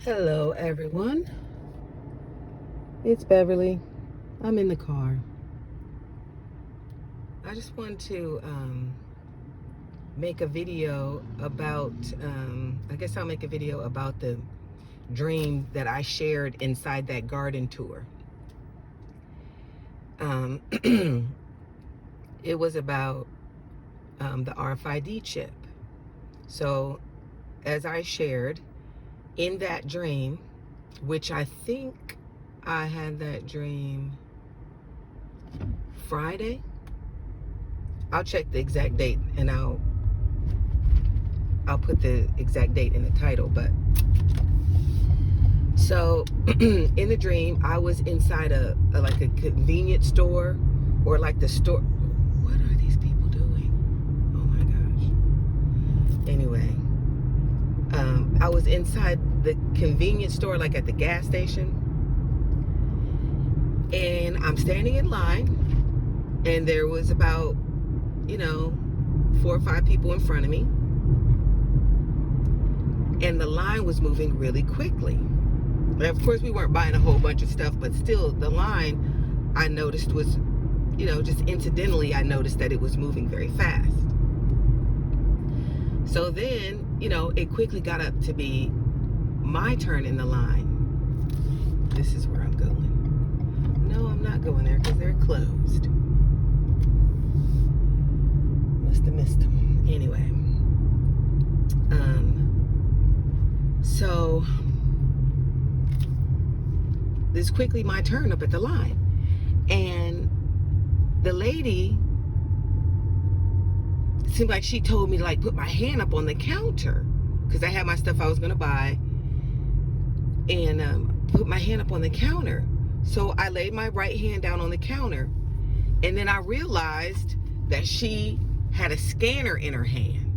Hello everyone, it's Beverly. I'm in the car. I just want to make a video about, I guess I'll make a video about the dream that I shared inside that garden tour. It was about the RFID chip. So as I shared in that dream, which I think I had that dream Friday. I'll check the exact date and I'll put the exact date in the title. But so in the dream, I was inside a convenience store, or like the store. What are these people doing? Oh my gosh. Anyway, I was inside the convenience store, like at the gas station, and I'm standing in line, and there was about 4 or 5 people in front of me, and the line was moving really quickly. And of course we weren't buying a whole bunch of stuff, but still the line, I noticed, was just incidentally I noticed that it was moving very fast. So then it quickly got up to be my turn in the line. This is where I'm going. No, I'm not going there because they're closed. Must have missed them. Anyway, so this quickly my turn up at the line, and the lady seemed like she told me to put my hand up on the counter, because I had my stuff I was gonna buy, and put my hand up on the counter. So I laid my right hand down on the counter, and then I realized that she had a scanner in her hand.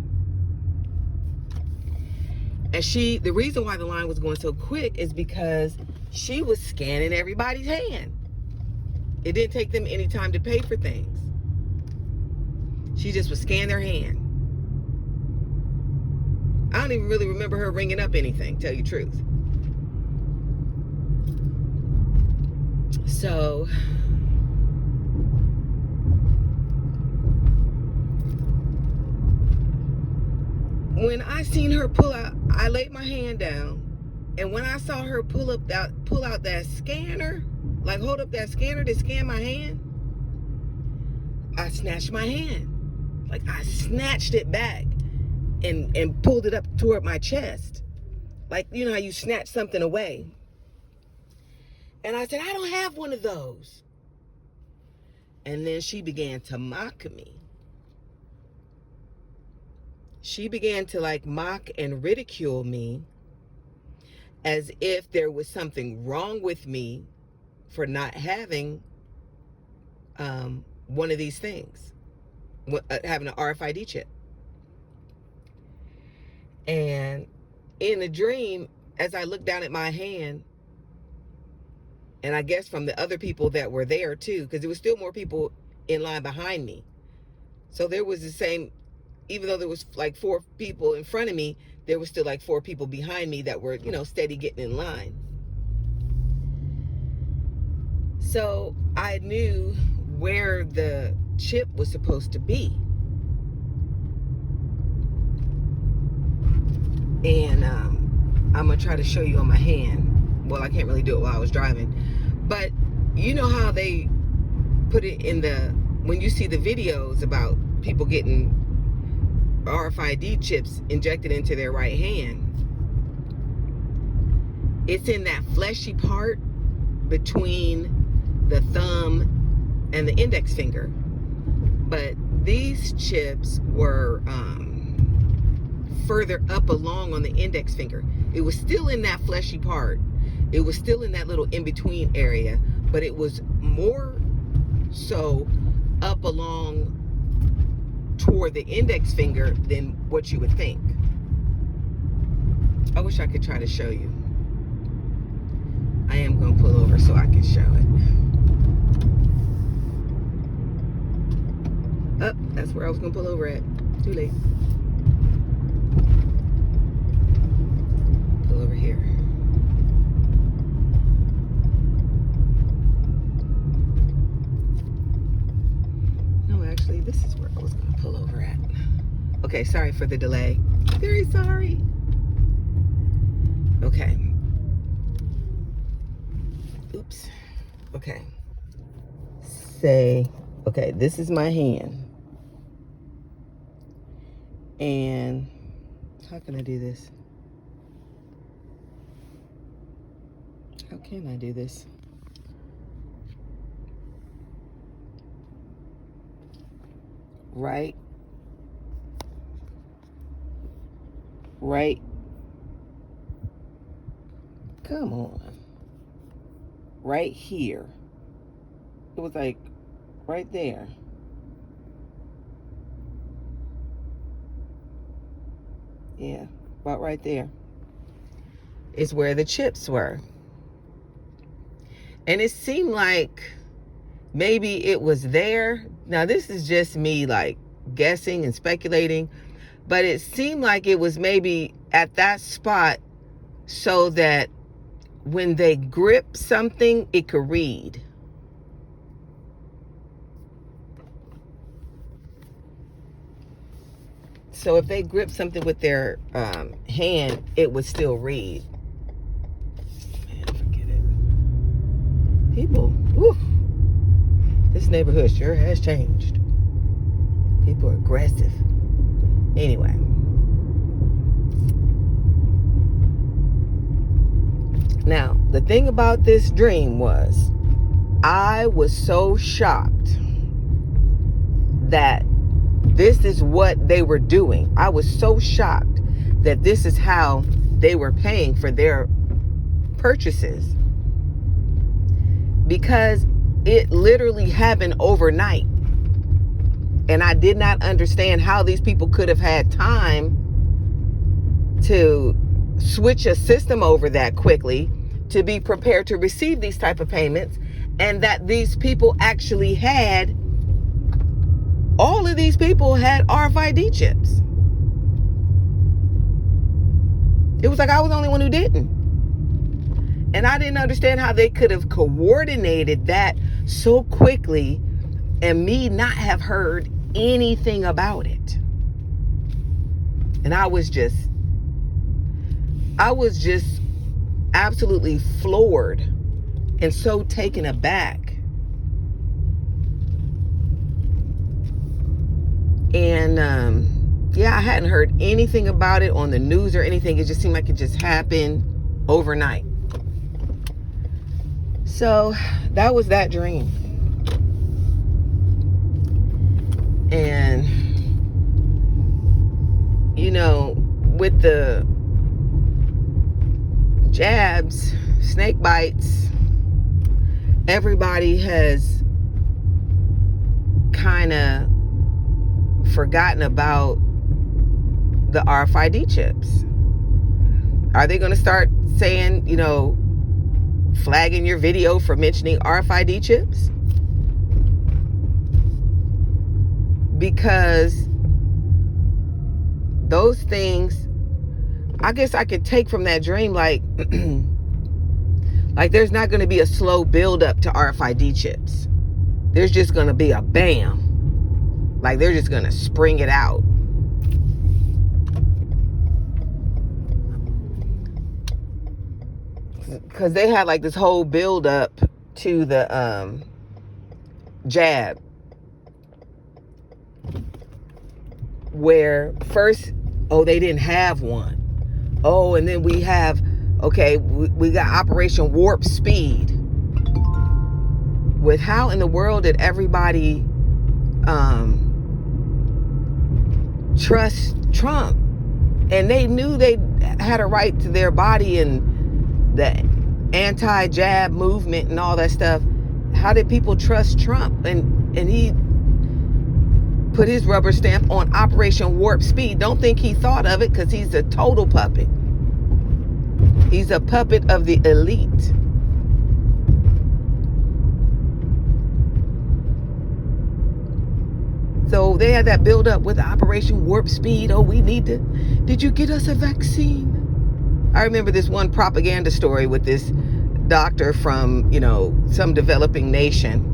And the reason why the line was going so quick is because she was scanning everybody's hand. It didn't take them any time to pay for things. She just would scan their hand. I don't even really remember her ringing up anything, tell you the truth. So when I seen her pull out, I laid my hand down, and when I saw her pull out that scanner, hold up that scanner to scan my hand, I snatched my hand. I snatched it back and pulled it up toward my chest. How you snatch something away. And I said, I don't have one of those. And then she began to mock me. She began to mock and ridicule me, as if there was something wrong with me for not having one of these things, having an RFID chip. And in the dream, as I looked down at my hand, and I guess from the other people that were there too, because there was still more people in line behind me. So there was the same, even though there was 4 people in front of me, there was still 4 people behind me that were, steady getting in line. So I knew where the chip was supposed to be. And I'm going to try to show you on my hand. Well, I can't really do it while I was driving. But you know how they put it in when you see the videos about people getting RFID chips injected into their right hand. It's in that fleshy part between the thumb and the index finger. But these chips were further up along on the index finger. It was still in that fleshy part. It was still in that little in-between area, but it was more so up along toward the index finger than what you would think. I wish I could try to show you. I am going to pull over so I can show it. Oh, that's where I was going to pull over at. Too late. Pull over here. Okay, sorry for the delay. Very sorry. Okay. Oops. Okay. Say, okay, this is my hand. And how can I do this? How can I do this? Right. Come on. Right here. It was like right there. Yeah, about right there is where the chips were. And it seemed like maybe it was there. Now, this is just me like guessing and speculating, but it seemed like it was maybe at that spot so that when they grip something, it could read. So if they grip something with their hand, it would still read. Man, forget it. People, whew, this neighborhood sure has changed. People are aggressive. Anyway. Now, the thing about this dream was, I was so shocked that this is what they were doing. I was so shocked that this is how they were paying for their purchases, because it literally happened overnight. And I did not understand how these people could have had time to switch a system over that quickly to be prepared to receive these type of payments, and that these people actually had, all of these people had RFID chips. It was like I was the only one who didn't. And I didn't understand how they could have coordinated that so quickly and me not have heard anything about it. And I was just absolutely floored and so taken aback. And yeah, I hadn't heard anything about it on the news or anything. It just seemed like it just happened overnight. So that was that dream. And, you know, with the jabs, snake bites, everybody has kind of forgotten about the RFID chips. Are they going to start saying, you know, flagging your video for mentioning RFID chips? Because those things, I guess I could take from that dream like like there's not going to be a slow build up to RFID chips. There's just going to be a bam. Like they're just going to spring it out. Because they had like this whole build up to the jab, where first, oh, they didn't have one. Oh, and then we have, okay, we got Operation Warp Speed. With how in the world did everybody trust Trump? And they knew they had a right to their body and the anti-jab movement and all that stuff. How did people trust Trump? And he put his rubber stamp on Operation Warp Speed. Don't think he thought of it, because he's a total puppet. He's a puppet of the elite. So they had that build up with Operation Warp Speed. Oh, we need to, did you get us a vaccine? I remember this one propaganda story with this doctor from, you know, some developing nation.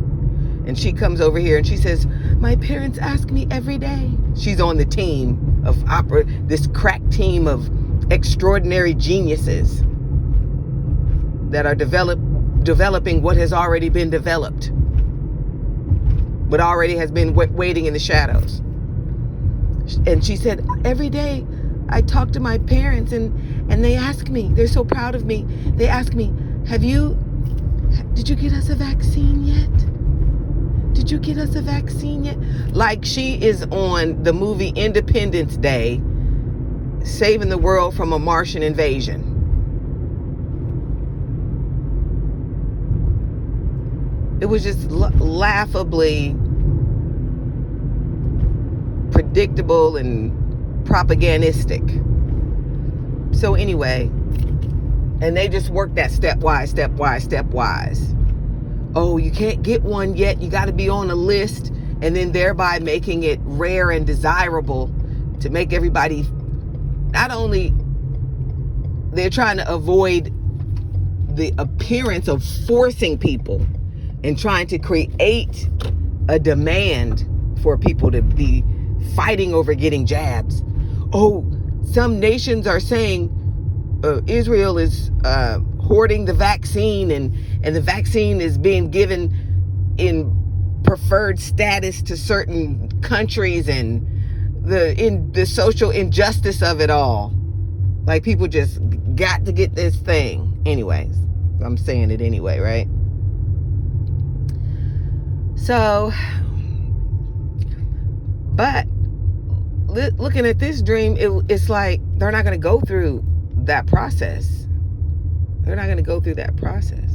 And she comes over here and she says, My parents ask me every day. She's on the team of this crack team of extraordinary geniuses that are developing what has already been developed, what already has been waiting in the shadows. And she said, every day I talk to my parents and they ask me, they're so proud of me. They ask me, did you get us a vaccine yet? Did you get us a vaccine yet? Like she is on the movie Independence Day, saving the world from a Martian invasion. It was just laughably predictable and propagandistic. So anyway, and they just work that stepwise. Oh, you can't get one yet. You got to be on a list, and then thereby making it rare and desirable to make everybody, not only they're trying to avoid the appearance of forcing people and trying to create a demand for people to be fighting over getting jabs. Oh, some nations are saying Israel is hoarding the vaccine and the vaccine is being given in preferred status to certain countries, and the social injustice of it all. Like, people just got to get this thing. Anyways, I'm saying it anyway, right? So, but looking at this dream, it's like they're not going to go through that process. They're not going to go through that process.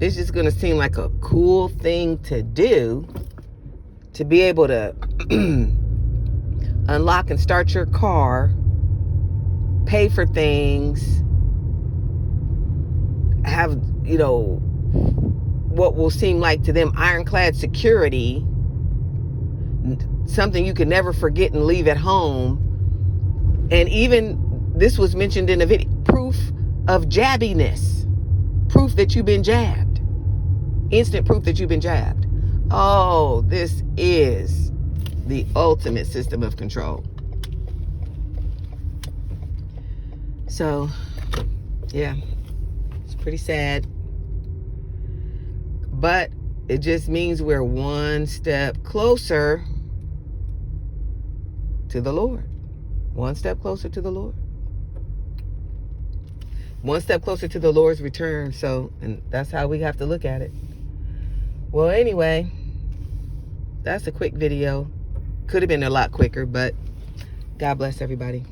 It's just going to seem like a cool thing to do, to be able to unlock and start your car, pay for things, have, what will seem like to them ironclad security, something you can never forget and leave at home. And even, this was mentioned in the video, proof of jabbiness, proof that you've been jabbed, instant proof that you've been jabbed. Oh, this is the ultimate system of control. So, yeah, it's pretty sad. But it just means we're one step closer to the Lord. One step closer to the Lord. One step closer to the Lord's return. So, and that's how we have to look at it. Well, anyway, that's a quick video. Could have been a lot quicker, but God bless everybody.